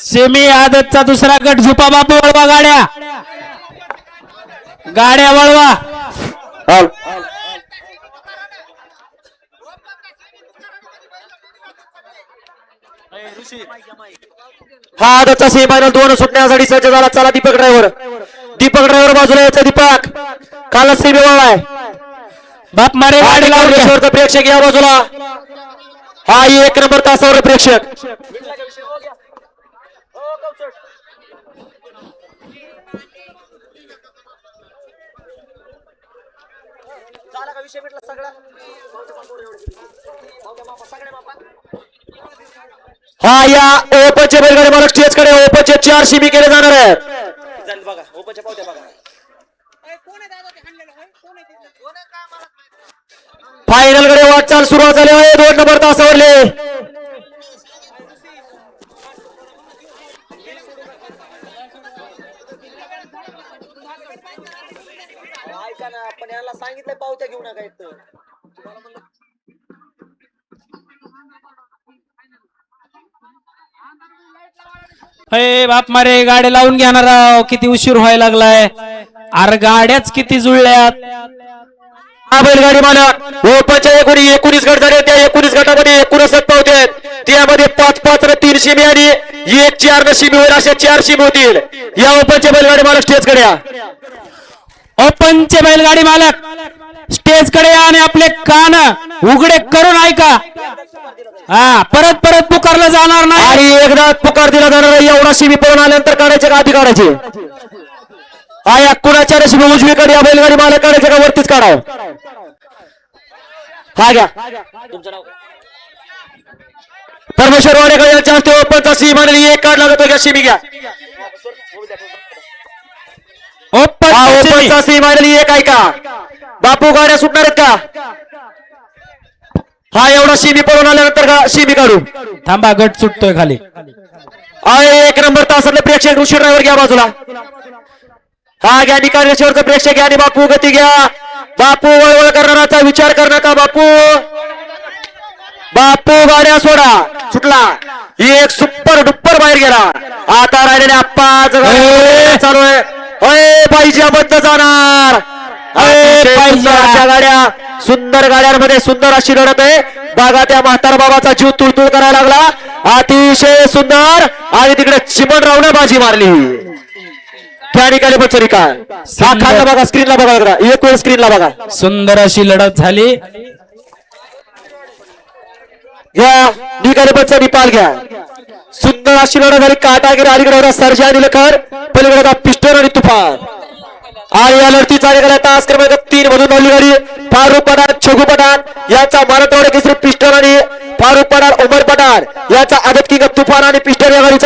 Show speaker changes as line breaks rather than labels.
Semi आदतचा दुसरा गट झुपा बापू वळवा गाड्या गाड्या वळवा
हा आदतचा सेमीफायनल 2 सुटण्यासाठी सज्ज झाला. चला दीपक ड्रायव्हर बाजूला यायचं. दीपक कालच सेमी वळलाय.
बाप मारे गाडी लावली.
प्रेक्षक या बाजूला. हा 1 नंबर तासावर प्रेक्षक. हा या ओपनचे बैलगाडी मालक स्टेज कडे. ओपनचे 4 शिमी केले जाणार आहेत. फायनल कडे वाटचाल सुरुवात झाली आहे. 2 नंबर तासावरले
आपण याला सांगितलं पावत्या घेऊ नका इथं.
हे बाप मारे गाडी लावून घेणार राव. किती उशीर व्हायला लागलाय. अरे गाड्याच किती जुळल्यात.
हा बैलगाडी मालक ओपनच्या 19 गट झाले. त्या 19 गटामध्ये 69 पावते आहेत. त्यामध्ये 5-5 न 3 शिमी आणि 1-4 न शिमी होईल. अशा 4 शिमी होतील. या ओपनचे बैलगाडी मालक स्टेज कडे या.
ओपनचे बैलगाडी मालक स्टेज कडे या आणि आपले कान उघडे करून ऐका. हा परत पुकारलं जाणार नाही.
आणि एकदा पुकार दिला जाणार नाही. एवढा शिमी पळून आल्यानंतर काढायचे का आधी काढायचे. हा या कुणाच्या शिमी उजवीकडे या बैलगाडी मालक काढायचे का वरतीच काढावं. हा घ्या
तुमचं नाव
परमेश्वर वाडेकर यांच्या हस्ते ओपनचा शिमी आणि 1 काढला जातो. घ्या शिमी घ्या. ओपनचा शिमी आणि 1 ऐका. बापू गाड्या सुटणार आहेत का. हा एवढा शिमी पळून आल्यानंतर शिमी काढू.
थांबा गट सुटतोय खाली.
1 नंबर तासातले प्रेक्षक ऋषी ड्रायव्हर घ्या बाजूला. हा घ्या निकालेश्वरचं प्रेक्षक घ्या आणि बापू गती घ्या. बापू वळवळ करणाराचा विचार कर नका. बापू गाड्या सोडा. सुटला. एक सुपर डुप्पर बाहेर गेला. आता राहिलेले आप्पा चालू आहे. होय पाहिजे बद्द जाणार. गाड्या सुंदर गाड्यांमध्ये सुंदर अशी लढत आहे. बघा त्या म्हातार बाबाचा जीव तुळतुळ करायला लागला. अतिशय सुंदर. आणि तिकडे चिमणरावने बाजी मारली. त्या निकाली निकाल खालला बघा. स्क्रीनला बघा. एक वेळ स्क्रीनला बघा.
सुंदर अशी लढत झाली.
घ्या निकाली निकाल घ्या. सुंदर अशी लढत झाली. काटागिरी अलीकडे सर्जा आणि लखर. पलीकडे पिस्टन आणि तुफान. आणि या लढतीचा निकाल तास क्रमांक 3 मधून धावली गाडी फारुख पठाण छगू पठाण यांचा मराठवाडा केसरी पिस्टन आणि फारुख पठाण उमर पठाण यांचा आदत किंग तुफान आणि पिस्टन या गाडीचा